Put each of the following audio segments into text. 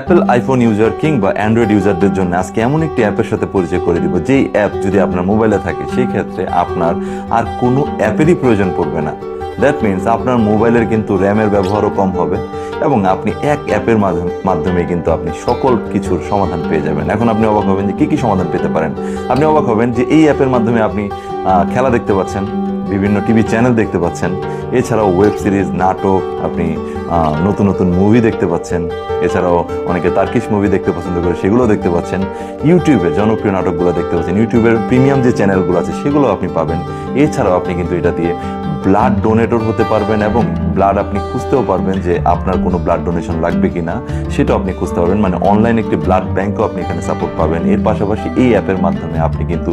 Apple iPhone user কিংবা Android ইউজারদের জন্য আজকে এমন একটি অ্যাপের সাথে পরিচয় করে দিব, যেই অ্যাপ যদি আপনার মোবাইলে থাকে সেই ক্ষেত্রে আপনার আর কোনো অ্যাপেরই প্রয়োজন পড়বে না। দ্যাট মিনস আপনার মোবাইলের কিন্তু র্যামের ব্যবহারও কম হবে এবং আপনি এক অ্যাপের মাধ্যমে কিন্তু আপনি সকল কিছুর সমাধান পেয়ে যাবেন। এখন আপনি অবাক হবেন যে কী সমাধান পেতে পারেন। আপনি অবাক হবেন যে এই অ্যাপের মাধ্যমে আপনি খেলা দেখতে পাচ্ছেন, বিভিন্ন টিভি চ্যানেল দেখতে পাচ্ছেন, এছাড়াও ওয়েব সিরিজ, নাটক, আপনি নতুন নতুন মুভি দেখতে পাচ্ছেন, এছাড়াও অনেকে টার্কিশ মুভি দেখতে পছন্দ করে সেগুলো দেখতে পাচ্ছেন, ইউটিউবের জনপ্রিয় নাটকগুলো দেখতে পাচ্ছেন, ইউটিউবের প্রিমিয়াম যে চ্যানেলগুলো আছে সেগুলো আপনি পাবেন। এছাড়াও আপনি কিন্তু এটা দিয়ে ব্লাড ডোনেটর হতে পারবেন এবং ব্লাড আপনি খুঁজতেও পারবেন যে আপনার কোনো ব্লাড ডোনেশন লাগবে কিনা সেটাও আপনি খুঁজতে পারবেন। মানে অনলাইন একটি ব্লাড ব্যাংকও আপনি এখানে সাপোর্ট পাবেন। এর পাশাপাশি এই অ্যাপের মাধ্যমে আপনি কিন্তু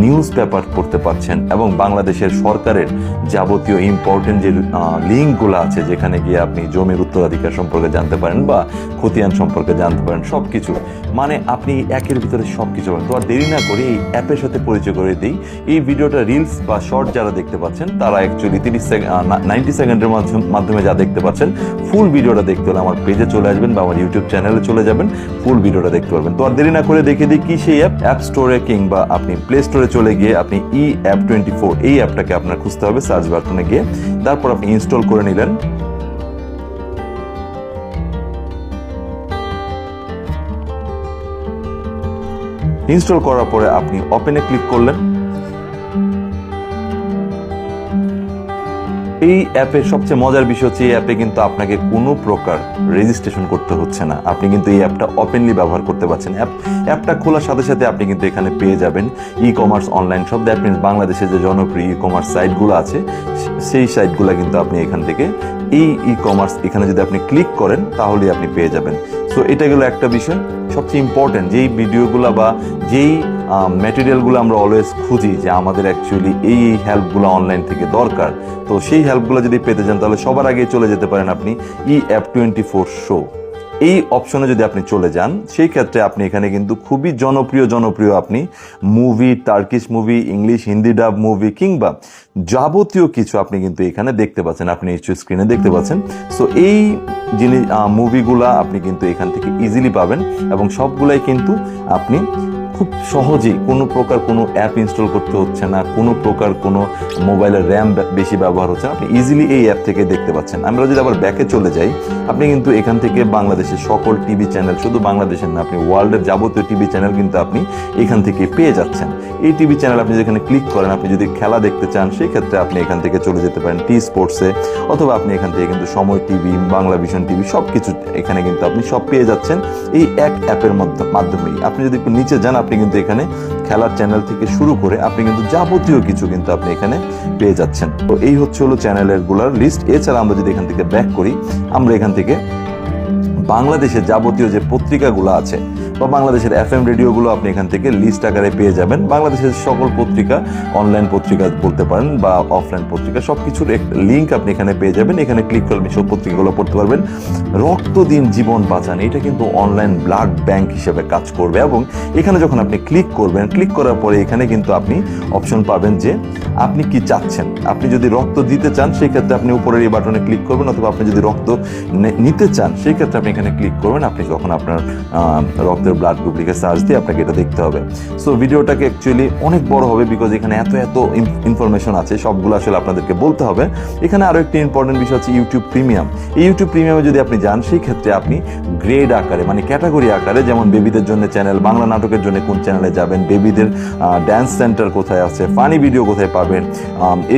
নিউজ পেপার পড়তে পারছেন এবং বাংলাদেশের সরকারের যাবতীয় ইম্পর্টেন্ট যে লিঙ্কগুলো আছে যেখানে গিয়ে আপনি জমির উত্তরাধিকার সম্পর্কে জানতে পারেন বা খতিয়ান সম্পর্কে জানতে পারেন, সব কিছু মানে আপনি একের ভিতরে সব কিছু পাবেন। তো আর দেরি না করে এই অ্যাপের সাথে পরিচয় করে দিই। এই ভিডিওটা রিলস বা শর্ট যারা দেখতে পাচ্ছেন তারা অ্যাকচুয়ালি 90 সেকেন্ডের মাধ্যমে যা দেখতে পাচ্ছেন, ফুল ভিডিওটা দেখতে হলে আমার পেজে চলে আসবেন বা আমার ইউটিউব চ্যানেলে চলে যাবেন, ফুল ভিডিওটা দেখতে পারবেন। তো আর দেরি না করে দেখে দিই কি সেই অ্যাপ স্টোরে কিংবা আপনি প্লে স্টোরে চলে গিয়ে আপনি EAP24 এই অ্যাপটাকে আপনার খুঁজতে হবে সার্চ বাটনে গিয়ে, তারপর আপনি ইনস্টল করে নিলেন। ইনস্টল করার পরে আপনি ওপেনে ক্লিক করলেন। এই অ্যাপের সবচেয়ে মজার বিষয় হচ্ছে এই অ্যাপে কিন্তু আপনাকে কোনো প্রকার রেজিস্ট্রেশন করতে হচ্ছে না। আপনি কিন্তু এই অ্যাপটা ওপেনলি ব্যবহার করতে পারছেন। অ্যাপটা খোলার সাথে সাথে আপনি কিন্তু এখানে পেয়ে যাবেন e commerce online shop. That means বাংলাদেশের যে জনপ্রিয় ই কমার্স সাইটগুলো আছে সেই সাইটগুলো কিন্তু আপনি এখান থেকে এই ই কমার্স এখানে যদি আপনি ক্লিক করেন তাহলেই আপনি পেয়ে যাবেন। সো এটা গেলো একটা বিষয়। সবচেয়ে ইম্পর্টেন্ট যেই ভিডিওগুলো বা যেই ম্যাটেরিয়ালগুলো আমরা অলওয়েজ খুঁজি যে আমাদের অ্যাকচুয়ালি এই হেল্পগুলো অনলাইন থেকে দরকার, তো সেই হেল্পগুলো যদি পেতে চান তাহলে সবার আগে চলে যেতে পারেন আপনি EAP24 শো এই অপশনে যদি আপনি চলে যান, সেই ক্ষেত্রে আপনি এখানে কিন্তু খুবই জনপ্রিয় আপনি movie, Turkish movie, English, Hindi ডাব মুভি কিংবা যাবতীয় কিছু আপনি কিন্তু এখানে দেখতে পাচ্ছেন। আপনি নিশ্চয়ই স্ক্রিনে দেখতে পাচ্ছেন। সো এই জিনিস মুভিগুলা আপনি কিন্তু এখান থেকে ইজিলি পাবেন এবং সবগুলাই কিন্তু আপনি খুব সহজেই কোনো প্রকার কোনো অ্যাপ ইনস্টল করতে হচ্ছে না, কোনো প্রকার কোনো মোবাইলের র্যাম বেশি ব্যবহার হচ্ছে না, আপনি ইজিলি এই অ্যাপ থেকে দেখতে পাচ্ছেন। আমরা যদি আবার ব্যাকে চলে যাই, আপনি কিন্তু এখান থেকে বাংলাদেশের সকল টিভি চ্যানেল, শুধু বাংলাদেশের না, আপনি ওয়ার্ল্ডের যাবতীয় টিভি চ্যানেল কিন্তু আপনি এখান থেকে পেয়ে যাচ্ছেন। এই টিভি চ্যানেল আপনি যেখানে ক্লিক করেন, আপনি যদি খেলা দেখতে চান সেই ক্ষেত্রে আপনি এখান থেকে চলে যেতে পারেন টি স্পোর্টসে, অথবা আপনি এখান থেকে কিন্তু সময় টিভি, বাংলা ভিশন টিভি সব কিছু এখানে কিন্তু আপনি সব পেয়ে যাচ্ছেন এই এক অ্যাপের মাধ্যমেই। আপনি যদি একটু নিচে যান, আপনি কিন্তু এখানে খেলার চ্যানেল থেকে শুরু করে আপনি কিন্তু যাবতীয় কিছু কিন্তু আপনি এখানে পেয়ে যাচ্ছেন। তো এই হলো চ্যানেলের গুলার লিস্ট। এছাড়া আমরা যদি এখান থেকে ব্যাক করি, আমরা এখান থেকে বাংলাদেশের যাবতীয় যে পত্রিকাগুলো আছে বা বাংলাদেশের FM রেডিওগুলো আপনি এখান থেকে লিস্ট আকারে পেয়ে যাবেন। বাংলাদেশের সকল পত্রিকা, অনলাইন পত্রিকা বলতে পারেন বা অফলাইন পত্রিকা, সব কিছুর লিঙ্ক আপনি এখানে পেয়ে যাবেন। এখানে ক্লিক করলে সব পত্রিকাগুলো পড়তে পারবেন। রক্ত দিন, জীবন বাঁচান, এটা কিন্তু অনলাইন ব্লাড ব্যাংক হিসেবে কাজ করবে এবং এখানে যখন আপনি ক্লিক করবেন, ক্লিক করার পরে এখানে কিন্তু আপনি অপশন পাবেন যে আপনি কি চাচ্ছেন। আপনি যদি রক্ত দিতে চান সেই ক্ষেত্রে আপনি উপরের এই বাটনে ক্লিক করবেন, অথবা আপনি যদি রক্ত নিতে চান সেই ক্ষেত্রে আপনি এখানে ক্লিক করবেন। আপনি যখন আপনার রক্তের ব্লাড গ্রুপটিকে সার্চ দিয়ে আপনাকে এটা দেখতে হবে। সো ভিডিওটাকে অ্যাকচুয়ালি অনেক বড় হবে, বিকজ এখানে এত ইনফরমেশন আছে, সবগুলো আসলে আপনাদেরকে বলতে হবে। এখানে আরো একটি ইম্পর্টেন্ট বিষয় হচ্ছে ইউটিউব প্রিমিয়াম। এই ইউটিউব প্রিমিয়ামে যদি আপনি যান সেই ক্ষেত্রে আপনি গ্রেড আকারে, মানে ক্যাটাগরি আকারে, যেমন বেবিদের জন্য চ্যানেল, বাংলা নাটকের জন্য কোন চ্যানেলে যাবেন, বেবিদের ড্যান্স সেন্টার কোথায় আছে, ফানি ভিডিও কোথায় পাবেন,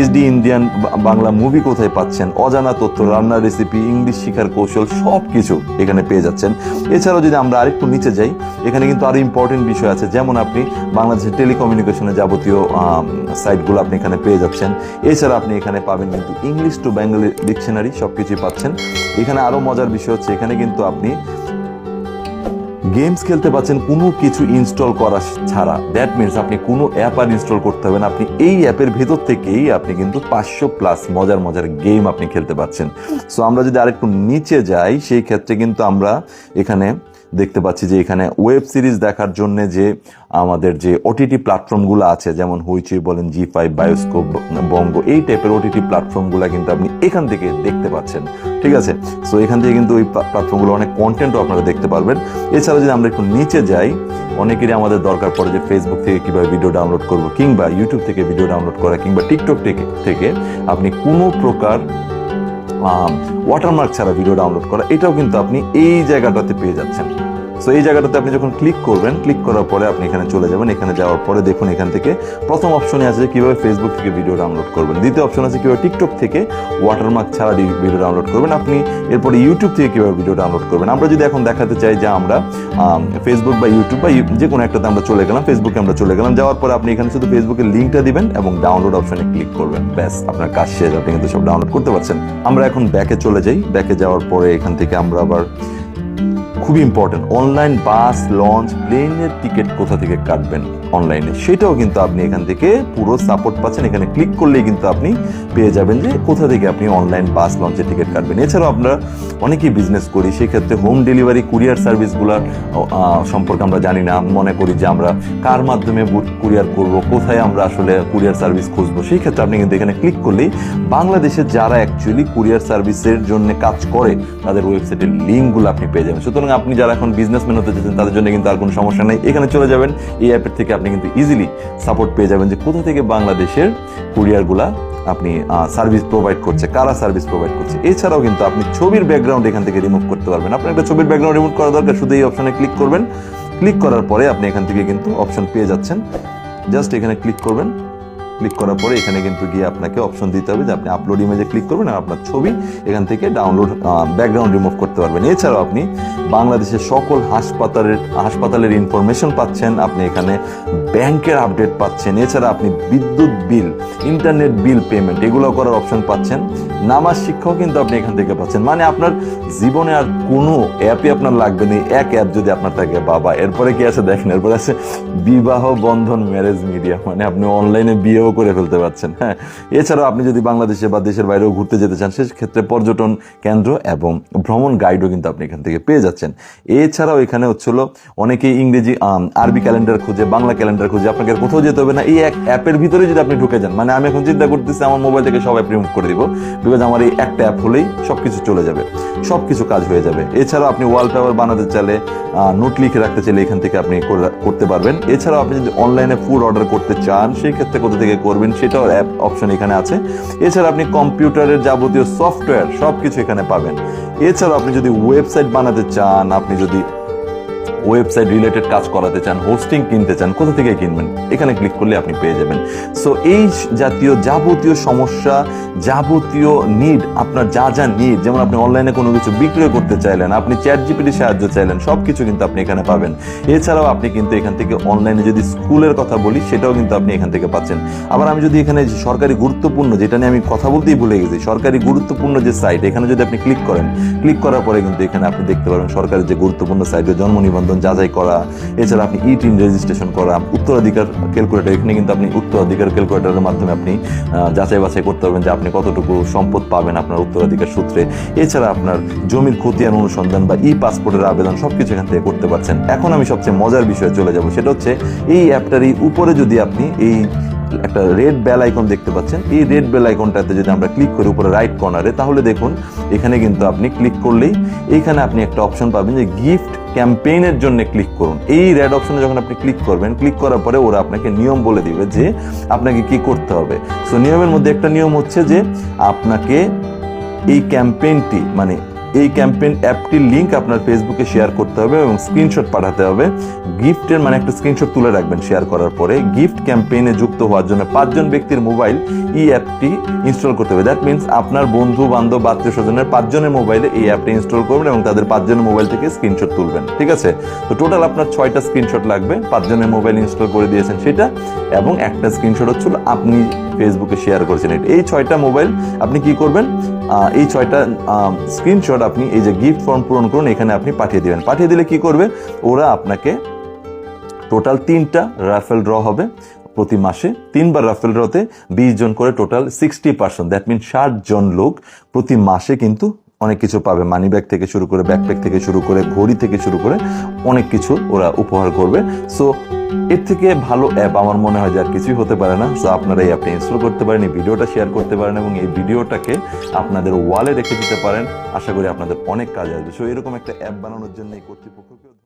HD ইন্ডিয়ান বাংলা মুভি কোথায় পাচ্ছেন, অজানা তথ্য, রান্নার রেসিপি, ইংলিশ শিখার কৌশল, সব কিছু এখানে পেয়ে যাচ্ছেন। এছাড়াও যদি আমরা আরেকটু নিচে যাই, এখানে কিন্তু আরো ইম্পর্টেন্ট বিষয় আছে, যেমন আপনি বাংলাদেশের টেলিকমিউনিকেশনের যাবতীয় সাইটগুলো আপনি এখানে পেয়ে যাচ্ছেন। এছাড়া আপনি এখানে পাবেন কিন্তু ইংলিশ টু বেঙ্গলি ডিকশনারি, সবকিছুই পাচ্ছেন। এখানে আরো মজার বিষয় হচ্ছে এখানে কিন্তু আপনি গেমস খেলতে পাচ্ছেন কোনো কিছু ইনস্টল করা ছাড়া। দ্যাট মিনস আপনি কোনো অ্যাপ আর ইনস্টল করতে হবে না, আপনি এই অ্যাপের ভেতর থেকেই আপনি কিন্তু 500+ মজার গেম আপনি খেলতে পাচ্ছেন। সো আমরা যদি আরেকটু নিচে যাই, সেই ক্ষেত্রে কিন্তু আমরা এখানে দেখতে পাচ্ছি যে এখানে ওয়েব সিরিজ দেখার জন্য যে আমাদের যে OTT প্ল্যাটফর্মগুলো আছে, যেমন হইচই বলেন, Syfy, বায়োস্কোপ, বঙ্গ, এই টাইপের OTT প্ল্যাটফর্মগুলো কিন্তু আপনি এখান থেকে দেখতে পাচ্ছেন। ঠিক আছে। সো এখান থেকে কিন্তু ওই প্ল্যাটফর্মগুলো অনেক কন্টেন্টও আপনারা দেখতে পারবেন। এছাড়াও যদি আমরা একটু নিচে যাই, অনেকেরই আমাদের দরকার পড়ে যে ফেসবুক থেকে কিভাবে ভিডিও ডাউনলোড করব, কিংবা ইউটিউব থেকে ভিডিও ডাউনলোড করা, কিংবা টিকটক থেকে আপনি কোনো প্রকার ওয়াটারমার্ক ছাড়া ভিডিও ডাউনলোড করা, এটাও কিন্তু আপনি এই জায়গাটাতে পেয়ে যাচ্ছেন। সো এই জায়গাটাতে আপনি যখন ক্লিক করবেন, ক্লিক করার পরে আপনি এখানে চলে যাবেন। এখানে যাওয়ার পরে দেখুন এখান থেকে প্রথম অপশনে আছে যে কীভাবে ফেসবুক থেকে ভিডিও ডাউনলোড করবেন, দ্বিতীয় অপশন আছে কীভাবে টিকটক থেকে ওয়াটারমার্ক ছাড়া ভিডিও ডাউনলোড করবেন, আপনি এরপরে ইউটিউব থেকে কীভাবে ভিডিও ডাউনলোড করবেন। আমরা যদি এখন দেখাতে চাই যে আমরা ফেসবুক বা ইউটিউব বা যে কোনো একটাতে আমরা চলে গেলাম, ফেসবুকে আমরা চলে গেলাম, যাওয়ার পরে আপনি এখানে শুধু ফেসবুকের লিঙ্কটা দিবেন এবং ডাউনলোড অপশনে ক্লিক করবেন, ব্যাস আপনার কাজ শেষ, আপনি কিন্তু সব ডাউনলোড করতে পারছেন। আমরা এখন ব্যাকে চলে যাই। ব্যাকে যাওয়ার পরে এখান থেকে আমরা আবার খুবই ইম্পর্টেন্ট, অনলাইন বাস, লঞ্চ, প্লেনের টিকিট কোথা থেকে কাটবেন অনলাইনে, সেটাও কিন্তু আপনি এখান থেকে পুরো সাপোর্ট পাচ্ছেন। এখানে ক্লিক করলেই কিন্তু আপনি পেয়ে যাবেন যে কোথা থেকে আপনি অনলাইন বাস, লঞ্চের টিকিট কাটবেন। এছাড়াও আমরা অনেকেই বিজনেস করি, সেক্ষেত্রে হোম ডেলিভারি কুরিয়ার সার্ভিসগুলোর সম্পর্কে আমরা জানি না, মনে করি যে আমরা কার মাধ্যমে কুরিয়ার করব, কোথায় আমরা আসলে কুরিয়ার সার্ভিস খুঁজবো। সেই ক্ষেত্রে আপনি কিন্তু এখানে ক্লিক করলেই বাংলাদেশে যারা অ্যাকচুয়ালি কুরিয়ার সার্ভিসের জন্য কাজ করে তাদের ওয়েবসাইটের লিঙ্কগুলো আপনি পেয়ে যাবেন। সুতরাং আপনি যারা এখন বিজনেসম্যান হতে চাচ্ছেন তাদের জন্য কিন্তু আর কোনো সমস্যা নেই, এখানে চলে যাবেন। এই অ্যাপের থেকে আপনি কিন্তু ইজিলি সাপোর্ট পেয়ে যাবেন যে কোথা থেকে বাংলাদেশের কুরিয়ারগুলা আপনি সার্ভিস প্রোভাইড করছে, কারা সার্ভিস প্রোভাইড করছে। এছাড়াও কিন্তু আপনি ছবির ব্যাকগ্রাউন্ড এখান থেকে রিমুভ করতে পারবেন। আপনার একটা ছবির ব্যাকগ্রাউন্ড রিমুভ করা দরকার, শুধু এই অপশনে ক্লিক করবেন। ক্লিক করার পরে আপনি এখান থেকে কিন্তু অপশন পেয়ে যাচ্ছেন, জাস্ট এখানে ক্লিক করবেন। ক্লিক করার পরে এখানে কিন্তু গিয়ে আপনাকে অপশন দিতে হবে যে আপনি আপলোড ইমেজে ক্লিক করবেন আর আপনার ছবি এখান থেকে ডাউনলোড ব্যাকগ্রাউন্ড রিমুভ করতে পারবেন। এছাড়াও আপনি বাংলাদেশের সকল হাসপাতালের ইনফরমেশন পাচ্ছেন, আপনি এখানে ব্যাংকের আপডেট পাচ্ছেন, এছাড়া আপনি বিদ্যুৎ বিল, ইন্টারনেট বিল পেমেন্ট এগুলো করার অপশন পাচ্ছেন, নামাজ শিক্ষাও কিন্তু আপনি এখান থেকে পাচ্ছেন। মানে আপনার জীবনে আর কোনো অ্যাপই আপনার লাগবে না, এক অ্যাপ যদি আপনার থাকে বাবা। এরপরে কি আছে দেখেন, এরপরে আছে বিবাহ বন্ধন, ম্যারেজ মিডিয়া, মানে আপনি অনলাইনে বিয়েও করে ফেলতে পারছেন। হ্যাঁ, এছাড়াও আপনি যদি বাংলাদেশে বা দেশের বাইরেও ঘুরতে যেতে চান, সেক্ষেত্রে পর্যটন কেন্দ্র এবং ভ্রমণ গাইডও কিন্তু আপনি এখান থেকে পেয়ে যাচ্ছেন। এছাড়াও এখানে হচ্ছিল অনেকেই ইংরেজি আরবি ক্যালেন্ডার খুঁজে, বাংলা ক্যালেন্ডার খুঁজে, আপনাকে আর কোথাও যেতে হবে না। এই এক অ্যাপের ভিতরে যদি আপনি ঢুকে যান, মানে আমি এখন চিন্তা করতেছি আমার মোবাইল থেকে সব অ্যাপ রিমুভ করে দিব, বিকজ আমার এই একটা অ্যাপ হলেই সবকিছু চলে যাবে, সবকিছু কাজ হয়ে যাবে। এছাড়াও আপনি ওয়ালপেপার বানাতে চাইলে, নোট লিখে রাখতে চাইলে এখান থেকে আপনি করতে পারবেন। এছাড়াও আপনি যদি অনলাইনে ফুড অর্ডার করতে চান, সেই ক্ষেত্রে কোথা থেকে করবেন সেটাও অ্যাপ অপশন এখানে আছে। এছাড়া আপনি কম্পিউটারের যাবতীয় সফটওয়্যার সবকিছু এখানে পাবেন। এছাড়াও আপনি যদি ওয়েবসাইট বানাতে চান, আপনি যদি ওয়েবসাইট রিলেটেড কাজ করাতে চান, হোস্টিং কিনতে চান, কোথা থেকে কিনবেন এখানে ক্লিক করলে আপনি পেয়ে যাবেন। সো এই জাতীয় যাবতীয় সমস্যা, যাবতীয় নিড, আপনার যা যা নিড, যেমন আপনি অনলাইনে কোনো কিছু বিক্রয় করতে চাইলেন, আপনি চ্যাট জিপিটির সাহায্য চাইলেন, সব কিছু কিন্তু আপনি এখানে পাবেন। এছাড়াও আপনি কিন্তু এখান থেকে অনলাইনে যদি স্কুলের কথা বলি, সেটাও কিন্তু আপনি এখান থেকে পাচ্ছেন। আবার আমি যদি এখানে সরকারি গুরুত্বপূর্ণ, যেটা নিয়ে আমি কথা বলতেই ভুলে গেছি, সরকারি গুরুত্বপূর্ণ যে সাইট, এখানে যদি আপনি ক্লিক করেন, ক্লিক করার পরে কিন্তু এখানে আপনি দেখতে পারবেন সরকারি যে গুরুত্বপূর্ণ সাইটে জন্ম নিবন্ধন যাচাই করা, এছাড়া আপনি ই-টিন রেজিস্ট্রেশন করা, উত্তরাধিকার ক্যালকুলেটর, এখানে কিন্তু আপনি উত্তরাধিকার ক্যালকুলেটরের মাধ্যমে আপনি যাচাই বাছাই করতে পারবেন যে আপনি কতটুকু সম্পদ পাবেন আপনার উত্তরাধিকার সূত্রে। এছাড়া আপনার জমির খতিয়ান অনুসন্ধান বা ই পাসপোর্টের আবেদন সবকিছু এখান থেকে করতে পারছেন। এখন আমি সবচেয়ে মজার বিষয়ে চলে যাব, সেটা হচ্ছে এই অ্যাপটার এই উপরে যদি আপনি এই একটা রেড বেল আইকন দেখতে পাচ্ছেন, এই রেড বেল আইকনটাতে যদি আমরা ক্লিক করি উপরে রাইট কর্নারে, তাহলে দেখুন এখানে কিন্তু আপনি ক্লিক করলেই এইখানে আপনি একটা অপশন পাবেন যে গিফট ক্যাম্পেইনের জন্য ক্লিক করুন। এই রেড অপশনে যখন আপনি ক্লিক করবেন, ক্লিক করার পরে ওরা আপনাকে নিয়ম বলে দিবে যে আপনাকে কি করতে হবে। সো নিয়মের মধ্যে একটা নিয়ম হচ্ছে যে আপনাকে এই ক্যাম্পেইনটি, মানে এই ক্যাম্পেইন অ্যাপটির লিঙ্ক আপনার ফেসবুকে শেয়ার করতে হবে এবং স্ক্রিনশট পাঠাতে হবে। গিফটের মানে একটা স্ক্রিনশট তুলে রাখবেন শেয়ার করার পরে। গিফট ক্যাম্পেইনে যুক্ত হওয়ার জন্য 5 জন ব্যক্তির মোবাইল এই অ্যাপটি ইনস্টল করতে হবে। দ্যাট মিনস আপনার বন্ধু বান্ধব আত্মীয় স্বজনের 5 জনের মোবাইলে এই অ্যাপটি ইনস্টল করবেন এবং তাদের 5 জনের মোবাইল থেকে স্ক্রিনশট তুলবেন। ঠিক আছে, তো টোটাল আপনার 6টা স্ক্রিনশট লাগবে। 5 জনের মোবাইল ইনস্টল করে দিয়েছেন সেটা, এবং একটা স্ক্রিনশট হচ্ছিল আপনি ফেসবুকে শেয়ার করেছেন। এই 6টা মোবাইল আপনি কি করবেন, এই 6টা স্ক্রিনশট আপনি এই যে গিফট ফর্ম পূরণ করুন এখানে আপনি পাঠিয়ে দিবেন। পাঠিয়ে দিলে কি করবে ওরা, আপনাকে টোটাল 3টা রাফেল ড্র হবে প্রতি মাসে, 3বার রাফেল ড্রতে 20 জন করে, টোটাল 60%, দ্যাট মিন 60 জন লোক প্রতি মাসে কিন্তু অনেক কিছু পাবে। মানি ব্যাগ থেকে শুরু করে, ব্যাকপ্যাক থেকে শুরু করে, ঘড়ি থেকে শুরু করে অনেক কিছু ওরা উপহার করবে। সো এর থেকে ভালো অ্যাপ আমার মনে হয় যে আর কিছুই হতে পারে না। সো আপনারা এই অ্যাপটা ইনস্টল করতে পারেন, এই ভিডিওটা শেয়ার করতে পারেন এবং এই ভিডিওটাকে আপনাদের ওয়ালে রেখে দিতে পারেন। আশা করি আপনাদের অনেক কাজে আসবে। সো এরকম একটা অ্যাপ বানানোর জন্য এই কর্তৃপক্ষ